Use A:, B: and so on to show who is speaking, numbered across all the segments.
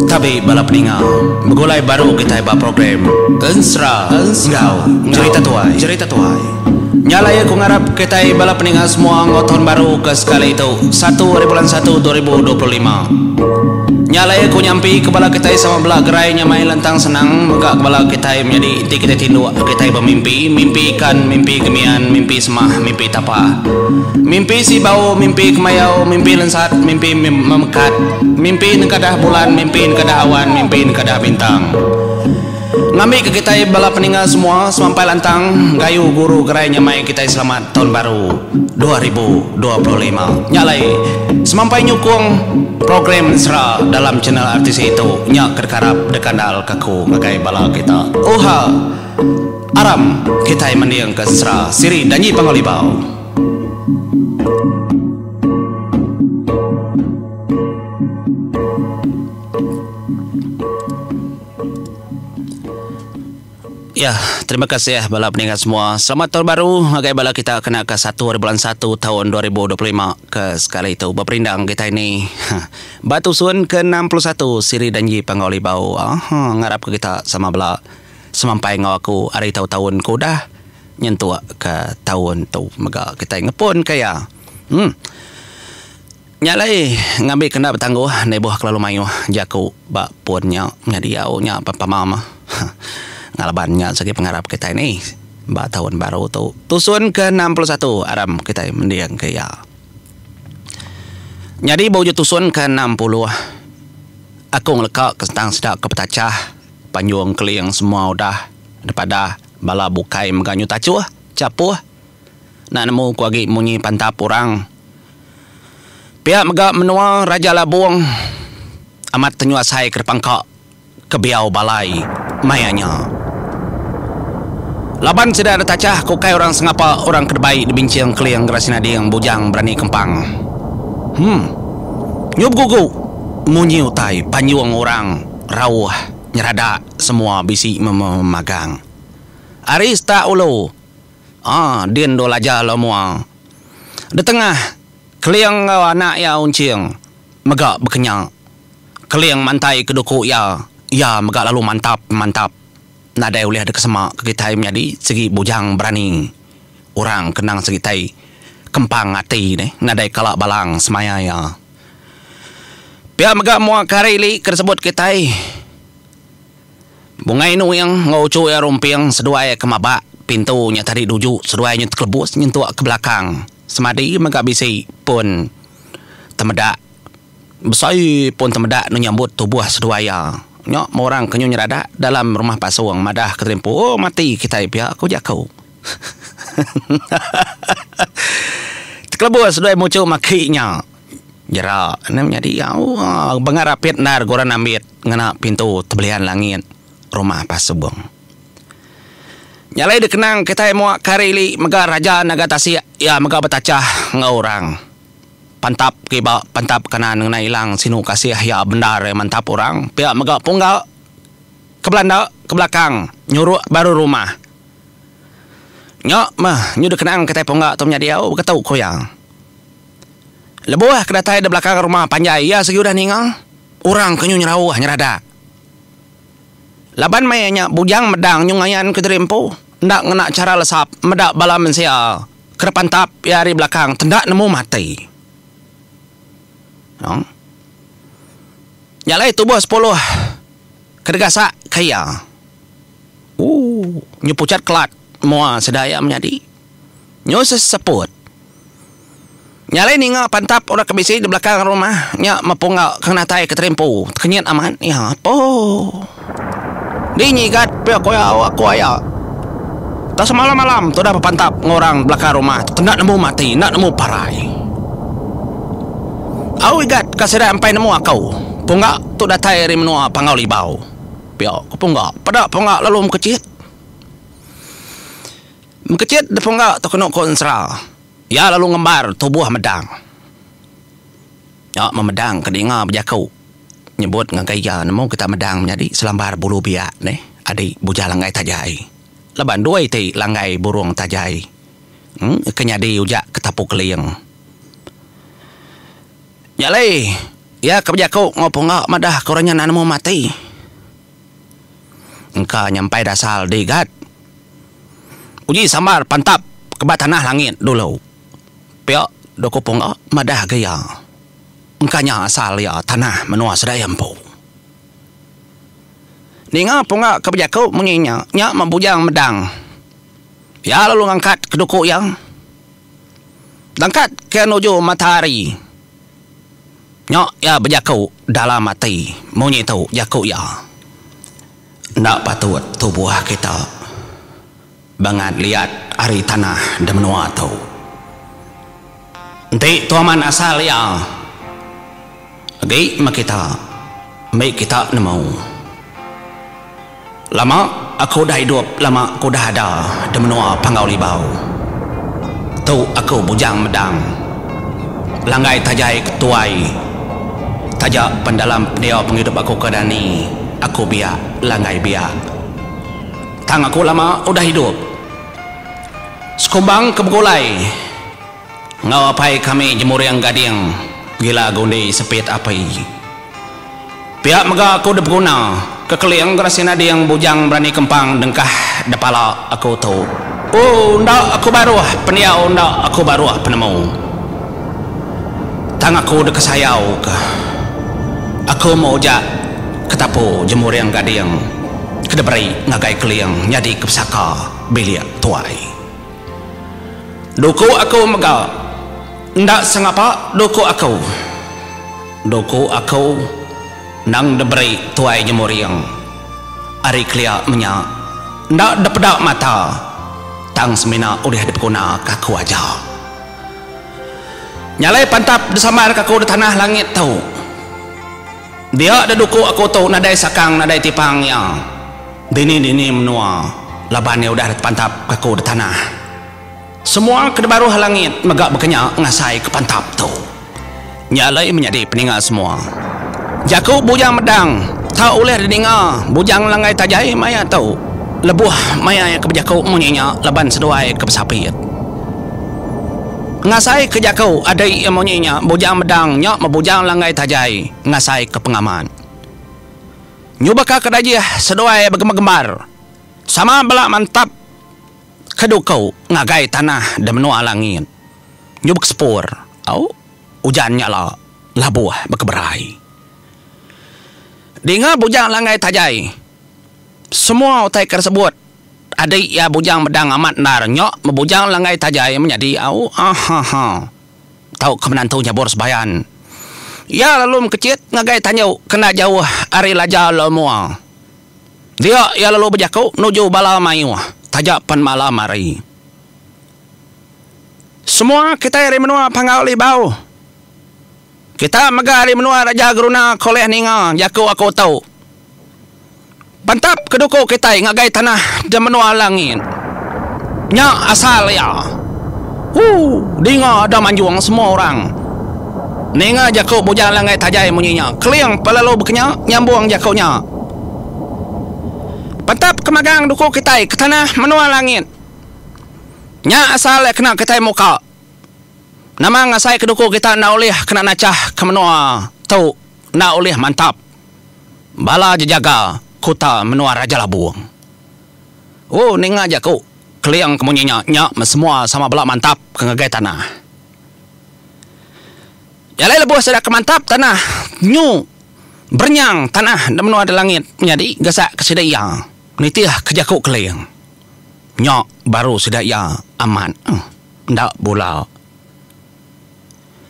A: Tapi bala peninga begulai baru kita iba program Ensra cerita tuai nyalai aku ngarap kita bala peninga semua ngoton baru ke sekali itu 1 bulan 1 2025 nyalai aku nyampi kepala kita sama belah gerai nyamai lentang senang megak kepala kita menjadi inti kita tindu kita bermimpi mimpi ikan mimpi gemian mimpi semah mimpi tapa mimpi si bau mimpi kemayau mimpi lensat mimpi memekat mimpi nekadah bulan mimpi nekadah awan mimpi nekadah bintang ngambil ke kita bala peninggal semua sampai lantang gayu guru gerai nyamai kita selamat tahun baru 2025 nyalai semampai nyukung program Ensra dalam channel artis itu nyak kerkarap dekandal kaku ngagai bala kita oha aram kita mendiang ke Ensra Siri Danyi Pangolibau. Ya, terima kasih ya bala peningkat semua. Selamat tahun baru. Agai bala kita kena ke 1 bulan 1 tahun 2025 ke sekali itu. Berperindang kita ini. Batu Sun ke 61 Siri Danyi Pangolibau. Ngarap ke kita sama bala semampai ngawaku hari tahun ku dah nyentuh ke tahun tu. Maka kita ngepun kaya. Nyalai ngambil kena bertangguh nebuh kelalu mayu jaku bak punnya nyadiau nya papa mama. Ngalabannya segi pengharap kita ini mbak tahun baru tu tusun ke 61 aram kita mendiang kaya jadi bauju tusun ke 60 aku ngelekak ke setang sedak ke petacah panjuang keliang semua udah daripada bala bukai meganyu tacuh capuh nak nemu ku agi munyi pantap orang pihak megak menua Raja Labung amat tenyuasai ke pangkak kebiau balai mayanya laban sudah ada tacah kukai orang sengapa orang kedebai dibincang keliang gerasinadi yang bujang berani kempang nyub gugu munyi utai panjuang orang rawah nyerada semua bisi memagang aris tak ulu din do laja lo mua di tengah keliang anak ya unciang megak bekenyang keliang mantai keduku ya megak lalu mantap nadai oleh ada kesemak ke kita menjadi segi bujang berani orang kenang segi tai kempang hati ni nadai kalak balang semaya ya pihak megak muak karili tersebut kita bungai nu yang ngaucu ya rumpiang seduai ke mabak pintunya tadi duju seduai nyut kelebus nyentuh ke belakang semadi megak bisi pun temedak besai pun temedak nu nyambut tubuh seduai ya nyok orang kenyu nyerada dalam rumah pasuang madah keterimpu mati kita pihak aku jakau kelebus sudah muncul makinya jera namanya dia bengarapit nar goran ambit ngena pintu tebelian langit rumah pasuang nyalai dikenang kita muak karili mega raja nagatasi ya mega betacah ngaurang pantap kiba pantap kanan ngena hilang sinu kasih ya benar mantap orang pihak megak punggal ke Belanda ke belakang nyuruh baru rumah nyok mah nyudah kenang kita punggak tu menjadi au ketau koyang lebuah kedatai di belakang rumah panjai ya segi udah ningal orang kenyu nyerawah nyerada laban mayanya bujang medang nyungayan ke terimpu ndak ngena cara lesap medak bala mensia ke pantap ya di belakang tendak nemu mati nyalai tubuh 10 kedegasa kaya nyepucat kelat mua sedaya menjadi nyusus seput nyalai ninga pantap orang kebisi di belakang rumah nya mapunggal kang natai keterimpu kenyat aman ya dinyigat pihak aku aya tak semalam-malam tu dah pantap ngorang belakang rumah tendak nemu mati nak nemu parai awigat kasira sampai nemu akau punggak tu datai ri menua Pangolibau pihak ku punggak pada punggak lalu mekecit de punggak tu kena Ensra ya lalu ngembar tubuh medang ya memedang kedinga berjakau nyebut ngagaya nemu kita medang menjadi selambar bulu biak ni adik bujah langgai tajai leban dua iti langgai burung tajai kenyadi ujak ketapuk keliang nyalai Ya kebajaku ngopo ngak madah koranya nanamu mati. Engka nyampai dasal digat. Uji samar pantap ke tanah langit dulu. Piak doko ponga madah gaya. Engkanya asal ya tanah menua sedayampu. Ninga ponga kebajaku menyinya nya membujang medang. Ya lalu ngangkat ke doko yang. Langkat ke nuju matahari. Nyok ya berjaku dalam mati. Munyi tu jaku ya. Ndak patut tubuh kita. Bangat lihat hari tanah dan menua tu. Nanti tuaman asal ya. Lagi mak kita nemu. Lama aku dah hidup, lama aku dah ada dan menua panggau libau. Tu aku bujang medang. Langgai tajai ketuai. Tajak pendalam dia penghidup aku kedani. Aku biak, langgai biak. Tang aku lama udah hidup. Sekumbang kebegulai. Ngawapai kami jemur yang gading. Gila gundi sepit apai. Pihak mega aku dah berguna. Kekeliang gerasina dia yang bujang berani kempang dengkah depala aku tu. Oh, ndak aku baru peniau, ndak aku baru penemu. Tang aku dah kesayau ke. Aku mau jak ketapu jemur yang gading. Kedeberi ngagai keliang nyadi kepsaka biliak tuai. Duku aku mega. Ndak sengapa duku aku. Duku aku nang deberi tuai jemur yang. Ari keliak menya. Ndak depedak mata. Tang semina udah dipekuna kaku aja. Nyalai pantap disamar kaku di tanah langit tau. Dia ada duku aku tau nadai sakang nadai tipang ya. Dini menua. Labannya udah pantap kaku di tanah. Semua kedebaruh langit megak bekenya ngasai ke pantap tau. Nyalai menjadi peningal semua. Jaku bujang medang. Tak oleh didengar. Bujang langai tajai maya tau. Lebuh maya yang kebejaku munyinya leban seduai ke pesapit. Ngasai ke jakau ada yang munyinya bujang medang nyok mebujang langai tajai ngasai ke pengaman. Nyubaka kedajih seduai bergemar-gemar. Sama belak mantap kedukau ngagai tanah dan menua langit. Nyubak sepur. Hujannya lah labuh berkeberai. Dengar bujang langai tajai. Semua utai tersebut ada ya bujang medang amat nar nyok membujang langai tajai menjadi tahu kemenantunya boros bayan. Ya lalu kecit ngagai tanyau kena jauh ari laja lemua. Dia ya lalu berjaku nuju bala mayu tajak pan malam hari. Semua kita iri menua panggau libau. Kita megari menua raja geruna koleh ninga jaku aku tahu. Pantap keduko kita ngagai tanah dan menua langit. Nya asal ya. Dinga ada manjuang semua orang. Ninga jaku bujang langai tajai munyinya. Keliang pelalu bekenya nyambung jakunya. Pantap kemagang duko kita ke tanah menua langit. Nya asal ya kena kita muka. Nama ngasai keduko kita na oleh kena nacah ke menua. Tau na oleh mantap. Bala jaga. Kota menua Raja Labuang. Ninga jaku keliang kemunyinya nyak semua sama belak mantap ke ngagai tanah. Yalai lebuh sedak kemantap tanah nyu bernyang tanah dan menua di langit menjadi gasak kesedaya. Nitiah kejaku keliang. Nyak baru sedaya aman. Ndak bulau.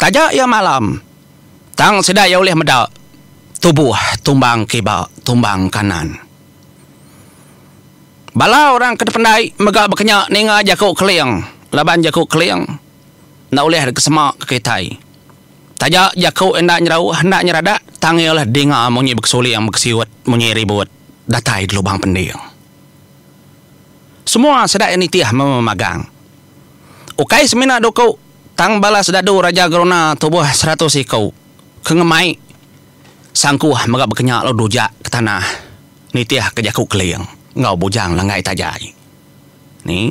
A: Tajak ya malam. Tang sedaya oleh medak. Tubuh tumbang kiba, tumbang kanan. Bala orang kedependai megak bekenya ninga jaku keliang. Laban jaku keliang. Nak oleh kesemak ke kitai. Tajak jaku hendak nyerau, hendak nyeradak. Tangi oleh dengar munyi beksuli yang beksiwat, munyi ribut. Datai di lubang pendiang. Semua sedak ini tiah memagang. Ukai semina doko. Tang bala sedadu Raja Gerona tubuh 100 ikau. Kengemai. Sangkuh megak bekenya lo dujak ke tanah. Nitiah ke jaku keliang. Ngau bujang langai tajai. Ni.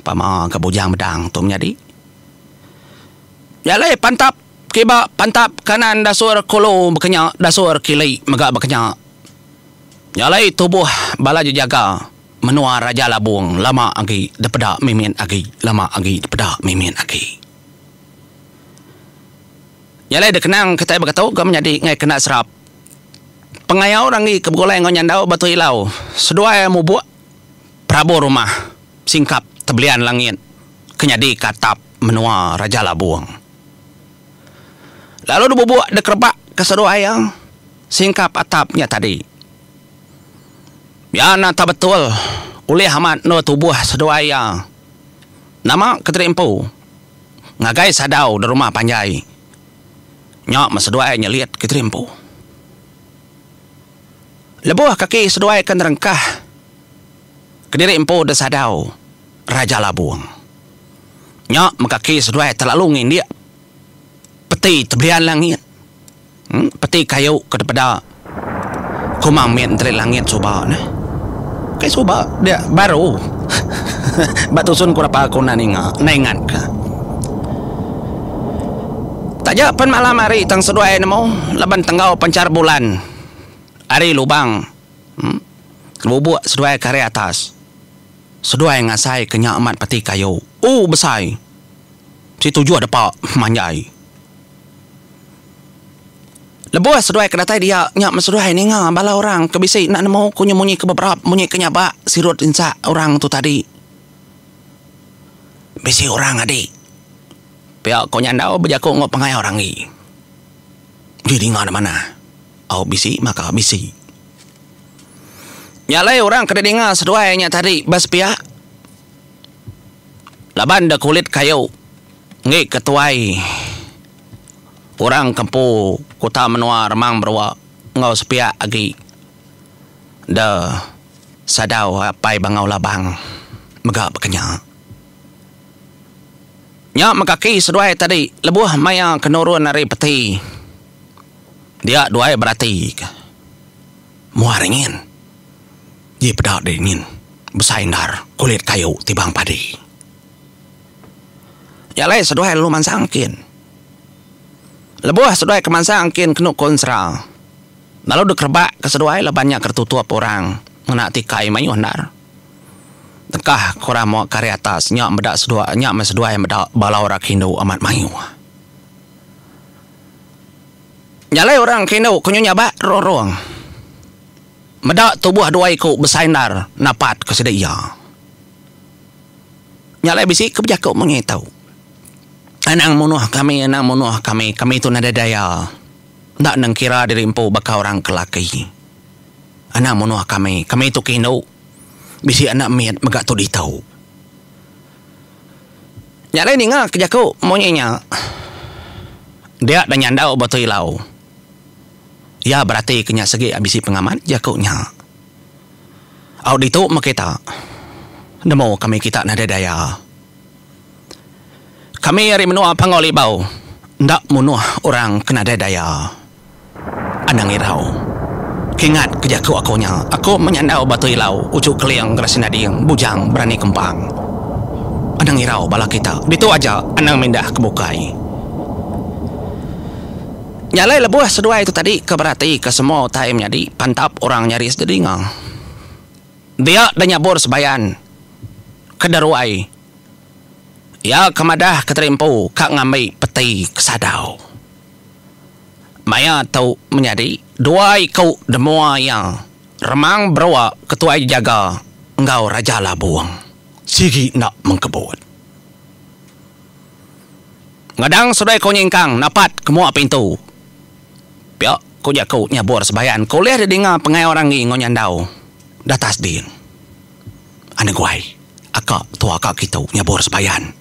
A: Pama ke bujang medang tu menjadi. Yalai pantap kiba pantap kanan dasur kolo bekenya dasur kili mega bekenya. Nyalai tubuh bala jaga menua raja labung lama agi daripada mimin agi lama agi daripada mimin agi. Nyalai dekenang kita berkata gam menjadi ngai kena serap. Pengayau orang ni kebegolai ngonyandau batu ilau. Sedua mu buat Prabu rumah singkap tebelian langit kenyadi katap menua raja labung. Lalu dibubuak dekerbak ke sedua yang singkap atapnya tadi. Ya nata betul oleh hamat no tubuh sedua yang nama keterimpu ngagai sadau di rumah panjai. Nyak masedua yang nyeliat keterimpu. Lebuh kaki sedua yang rengkah kediri empu de sadau raja labung. Nyak makaki sedua yang terlalu ngin dia peti tebelian langit. Peti kayu ke daripada kumang mian dari langit suba nah. Kai suba dia baru. Batusun kurapa aku naingat ka. Taja pan malam hari tang sedua nemo laban tenggau pancar bulan. Ari lubang. Bubuk sedua kare atas. Sedua yang ngasai kenyak amat peti kayu. Besai. Si tujuh ada pak manjai. Lebuh seduai kedatai dia nyak meseduai ni ngah bala orang kebisi nak nemu kunya munyi ke beberapa munyi ke nyabak sirut insa orang tu tadi. Bisi orang adik. Pihak kau nyandau berjaku ngok pengai orang ni. Jadi ngah mana? Au bisi maka bisi. Nyalai orang kena dengar seduai nyak tadi bas pihak. Laban dah kulit kayu. Ngik ketuai. Orang kampu kota menua remang berwa ngau sepiak agi. Da sadau apai bangau labang megak bekenya. Nyak makaki seduai tadi lebuh maya kenurun dari peti. Dia duai berarti muaringin. Dia pedak dingin besaindar kulit kayu tibang padi. Ya lai seduai lu mansangkin. Lebuh seduai kemansang kin kenu konsra. Lalu dekerbak ke seduai banyak kertutup orang ngena tikai mayu handar. Tekah korang mau karya atas nyak medak seduai nyak meseduai medak balau rak Hindu amat mayu. Nyalai orang Hindu kunyo nyabak rorong. Medak tubuh dua ikut besaindar napat ke sedia. Nyalai bisi kebijakau mengetahu. Anang munuh kami tu nada daya. Tak nang kira diri empu baka orang kelaki. Anang munuh kami tu kino. Bisi anak miat megak tu ditau. Nyalai ni ngah kejaku monyenya. Dia dan nyandau batu ilau. Ya berarti kenya segi abisi pengamat jakunya. Auditu makita. Nemo kami kita nada daya. Kami hari menua pangoli bau. Ndak munuh orang kena daya. Anang irau. Kingat kejaku akunya. Aku menyandau batu ilau. Ucuk keliang grasinading. Bujang berani kempang. Anang irau bala kita. Itu aja anang mindah kebukai. Nyalai lebuh sedua itu tadi keberarti ke semua time jadi pantap orang nyaris dedinga. Dia dan nyabur sebayan. Kedaruai. Ya kemadah keterimpu kak ngambil peti kesadau. Maya tahu menjadi dua ikut demua yang remang berwa ketua jaga engkau raja labuang. Sigi nak mengkebut. Ngadang sudah kau nyingkang napat kemua pintu. Piak kau jaku nyabur sebayan. Kau lihat dengar pengai orang ni ngonyandau. Datas din. Ane guai. Akak tua akak kita nyabur sebayan.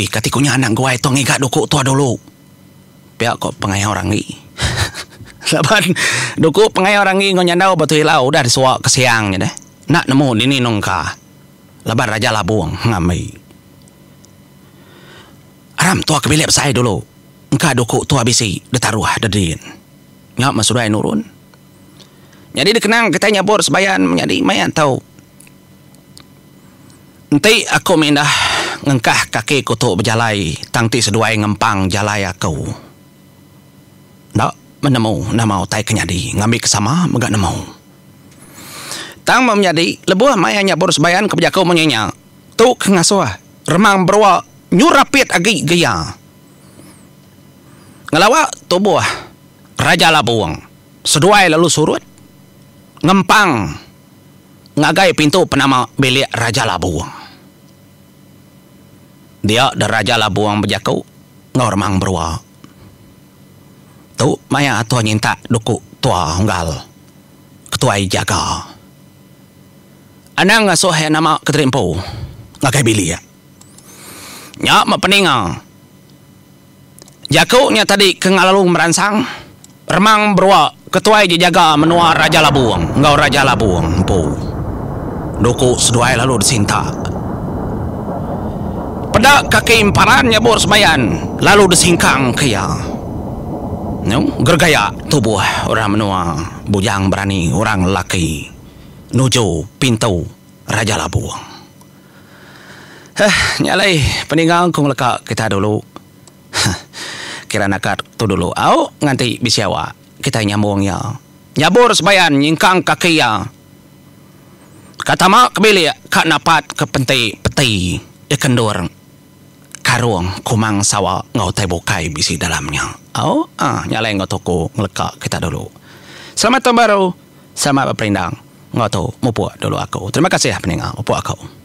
A: Katikunya anak gua itu ngigak duku tua dulu. Pihak kok pengai orang ni. Laban duku pengai orang ni ngonyandau batu hilau udah disuak ke siangnya deh. Nak nemu dini nongka. Laban raja labuang ngamai. Aram tua kebilip saya dulu. Engka duku tua bisi detaruh dadin. Ngap masudai nurun. Jadi dikenang kita nyabur sebayan menjadi mayan tahu. Nanti aku mindah ngengkah kaki kutuk berjalai tangti seduai ngempang jalai aku. Dak menemu namau tai kenyadi ngambil kesama megak nemu. Tang mau menjadi lebuh mayanya boros bayan kebijakau menyenya. Tu ngasuh remang berwa nyurapit agi gaya. Ngelawa tubuh Raja Labuang seduai lalu surut ngempang ngagai pintu penama bilik Raja Labuang. Dia dan Raja Labuang berjakau ngormang berwa. Tu maya tua nyinta duku tua hunggal ketuai jaga. Anang ngasuh nama keterimpu ngagai bilik. Nya ma peninga. Jakau nya tadi kengalalung meransang remang berwa ketuai jaga menua Raja Labuang ngau Raja Labuang pu. Duku seduai lalu disinta. Pada kaki imparannya bor semayan lalu disingkang kaya. Gergaya tubuh orang menua bujang berani orang lelaki nuju pintu Raja Labuang. Nyalai peninggang kong leka kita dulu. Kira nakat tu dulu. Au nganti bisiawa kita nyambungnya. Nyabur semayan nyingkang kaki ya. Kata mak kebili kak napat ke peti ikendur karung kumang sawa ngau tai bokai bisi dalamnya. Nyalai ngau toko ngeleka kita dulu. Selamat tahun baru. Selamat berperindang. Ngau tu mupu dulu aku. Terima kasih peninggal mupu aku.